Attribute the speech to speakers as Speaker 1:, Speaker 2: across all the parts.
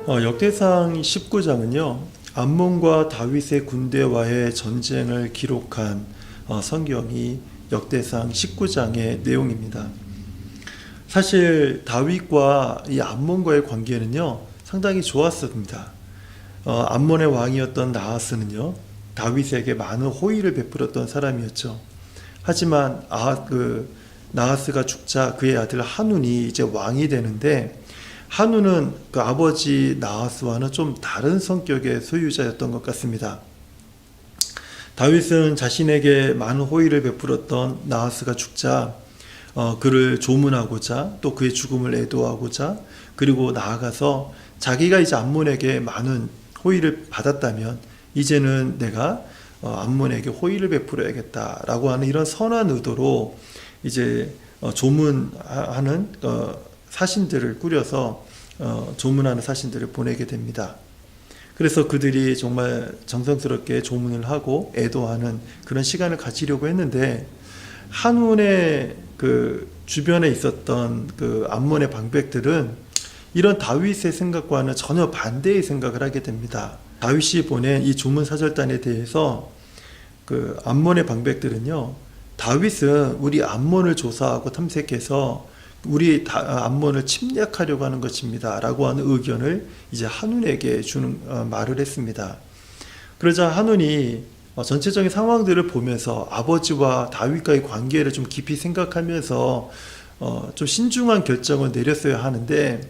Speaker 1: 역대상 19장은요, 암몬과 다윗의 군대와의 전쟁을 기록한 성경이 역대상 19장의 내용입니다. 사실 다윗과 이 암몬과의 관계는요, 상당히 좋았습니다. 암몬의 왕이었던 나하스는요, 다윗에게 많은 호의를 베풀었던 사람이었죠. 하지만 나하스가 죽자 그의 아들 한운이 이제 왕이 되는데, 한운은 그 아버지 나하스와는 좀 다른 성격의 소유자였던 것 같습니다. 다윗은 자신에게 많은 호의를 베풀었던 나하스가 죽자 그를 조문하고자, 또 그의 죽음을 애도하고자, 그리고 나아가서 자기가 이제 암몬에게 많은 호의를 받았다면 이제는 내가 암몬에게 호의를 베풀어야겠다라고 하는 이런 선한 의도로 이제 조문하는 사신들을 꾸려서 조문하는 사신들을 보내게 됩니다. 그래서 그들이 정말 정성스럽게 조문을 하고 애도하는 그런 시간을 가지려고 했는데, 한운의 그 주변에 있었던 그 암몬의 방백들은 이런 다윗의 생각과는 전혀 반대의 생각을 하게 됩니다. 다윗이 보낸 이 조문 사절단에 대해서 그 암몬의 방백들은요, 다윗은 우리 암몬을 조사하고 탐색해서 우리 암몬을 침략하려고 하는 것입니다 라고 하는 의견을 이제 한운에게 주는 말을 했습니다. 그러자 한운이 전체적인 상황들을 보면서 아버지와 다윗과의 관계를 좀 깊이 생각하면서 좀 신중한 결정을 내렸어야 하는데,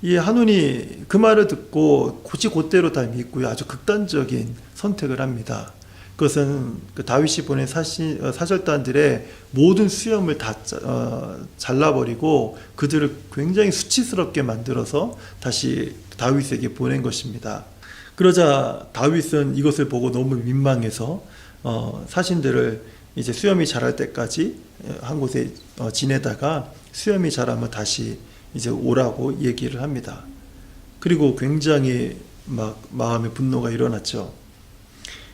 Speaker 1: 이 한운이 그 말을 듣고 곧대로 다 믿고요, 아주 극단적인 선택을 합니다. 그것은 그 다윗이 보낸 사절단들의 모든 수염을 다 잘라버리고 그들을 굉장히 수치스럽게 만들어서 다시 다윗에게 보낸 것입니다. 그러자 다윗은 이것을 보고 너무 민망해서 사신들을 이제 수염이 자랄 때까지 한 곳에 지내다가 수염이 자라면 다시 이제 오라고 얘기를 합니다. 그리고 굉장히 막 마음에 분노가 일어났죠.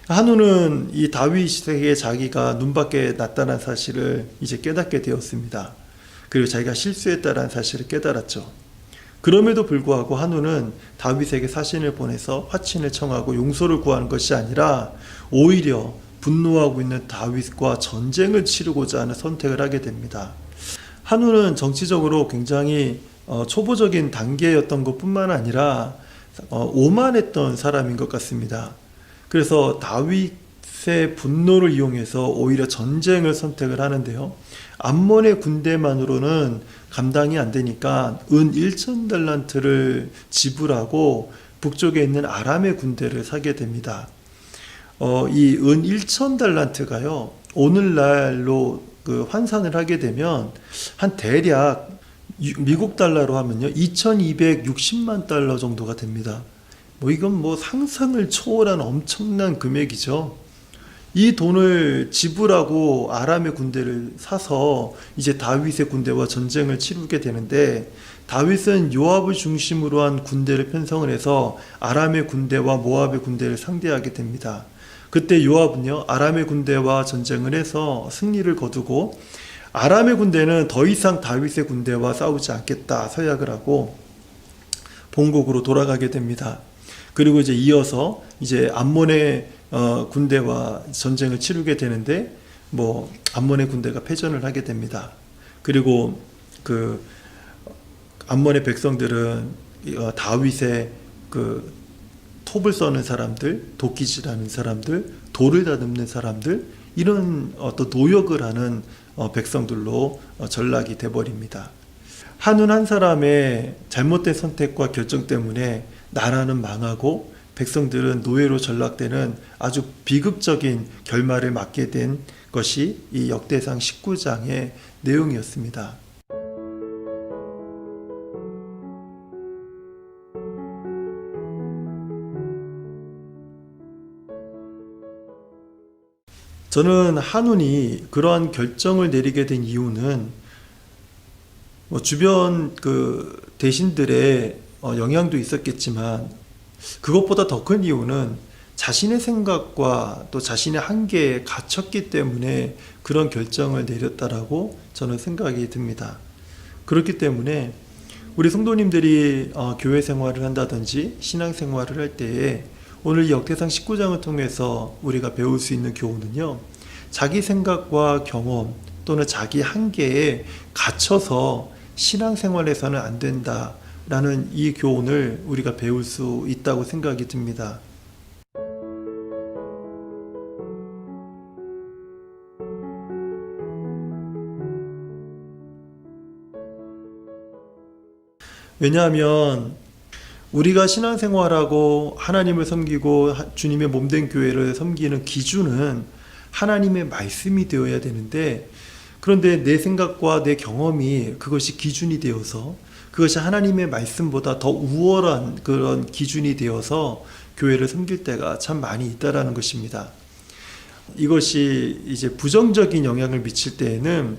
Speaker 1: 한운은 이 다윗에게 자기가 눈밖에 나타난 사실을 이제 깨닫게 되었습니다. 그리고 자기가 실수했다는 사실을 깨달았죠. 그럼에도 불구하고 한운은 다윗에게 사신을 보내서 화친을 청하고 용서를 구하는 것이 아니라 오히려 분노하고 있는 다윗과 전쟁을 치르고자 하는 선택을 하게 됩니다. 한운은 정치적으로 굉장히 초보적인 단계였던 것뿐만 아니라 오만했던 사람인 것 같습니다. 그래서 다윗의 분노를 이용해서 오히려 전쟁을 선택을 하는데요, 암몬의 군대만으로는 감당이 안 되니까 은 1,000달란트를 지불하고 북쪽에 있는 아람의 군대를 사게 됩니다. 이 은 1,000달란트가요, 오늘날로 그 환산을 하게 되면 한 대략 미국 달러로 하면요 2,260만 달러 정도가 됩니다. 이건 상상을 초월한 엄청난 금액이죠. 이 돈을 지불하고 아람의 군대를 사서 이제 다윗의 군대와 전쟁을 치르게 되는데, 다윗은 요압을 중심으로 한 군대를 편성을 해서 아람의 군대와 모압의 군대를 상대하게 됩니다. 그때 요압은요, 아람의 군대와 전쟁을 해서 승리를 거두고, 아람의 군대는 더 이상 다윗의 군대와 싸우지 않겠다 서약을 하고 본국으로 돌아가게 됩니다. 그리고 이제 이어서 이제 암몬의 군대와 전쟁을 치르게 되는데, 암몬의 군대가 패전을 하게 됩니다. 그리고 그 암몬의 백성들은 다윗의 그 톱을 써는 사람들, 도끼질하는 사람들, 돌을 다듬는 사람들, 이런 어떤 노역을 하는 백성들로 전락이 돼버립니다. 한운 한 사람의 잘못된 선택과 결정 때문에 나라는 망하고 백성들은 노예로 전락되는 아주 비극적인 결말을 맞게 된 것이 이 역대상 19장의 내용이었습니다. 저는 한운이 그러한 결정을 내리게 된 이유는 주변 그 대신들의 영향도 있었겠지만, 그것보다 더 큰 이유는 자신의 생각과 또 자신의 한계에 갇혔기 때문에 그런 결정을 내렸다라고 저는 생각이 듭니다. 그렇기 때문에 우리 성도님들이 교회 생활을 한다든지 신앙 생활을 할 때에 오늘 이 역대상 19장을 통해서 우리가 배울 수 있는 교훈은요, 자기 생각과 경험 또는 자기 한계에 갇혀서 신앙 생활에서는 안 된다라는 이 교훈을 우리가 배울 수 있다고 생각이 듭니다. 왜냐하면 우리가 신앙생활하고 하나님을 섬기고 주님의 몸된 교회를 섬기는 기준은 하나님의 말씀이 되어야 되는데, 그런데 내 생각과 내 경험이 그것이 기준이 되어서 그것이 하나님의 말씀보다 더 우월한 그런 기준이 되어서 교회를 섬길 때가 참 많이 있다라는 것입니다. 이것이 이제 부정적인 영향을 미칠 때에는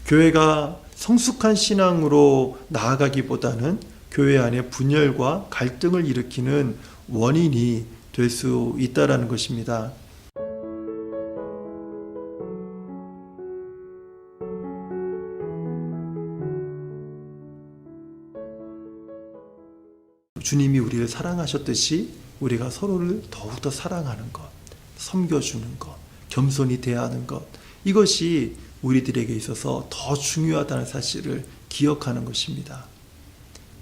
Speaker 1: 교회가 성숙한 신앙으로 나아가기보다는 교회 안에 분열과 갈등을 일으키는 원인이 될 수 있다라는 것입니다. 주님이 우리를 사랑하셨듯이 우리가 서로를 더욱더 사랑하는 것, 섬겨주는 것, 겸손히 대하는 것, 이것이 우리들에게 있어서 더 중요하다는 사실을 기억하는 것입니다.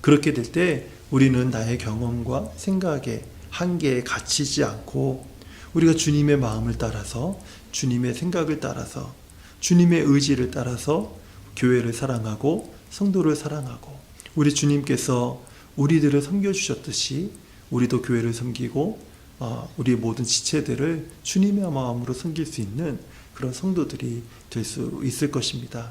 Speaker 1: 그렇게 될 때 우리는 나의 경험과 생각에 한계에 갇히지 않고 우리가 주님의 마음을 따라서, 주님의 생각을 따라서, 주님의 의지를 따라서 교회를 사랑하고 성도를 사랑하고, 우리 주님께서 우리들을 섬겨주셨듯이 우리도 교회를 섬기고 우리 모든 지체들을 주님의 마음으로 섬길 수 있는 그런 성도들이 될 수 있을 것입니다.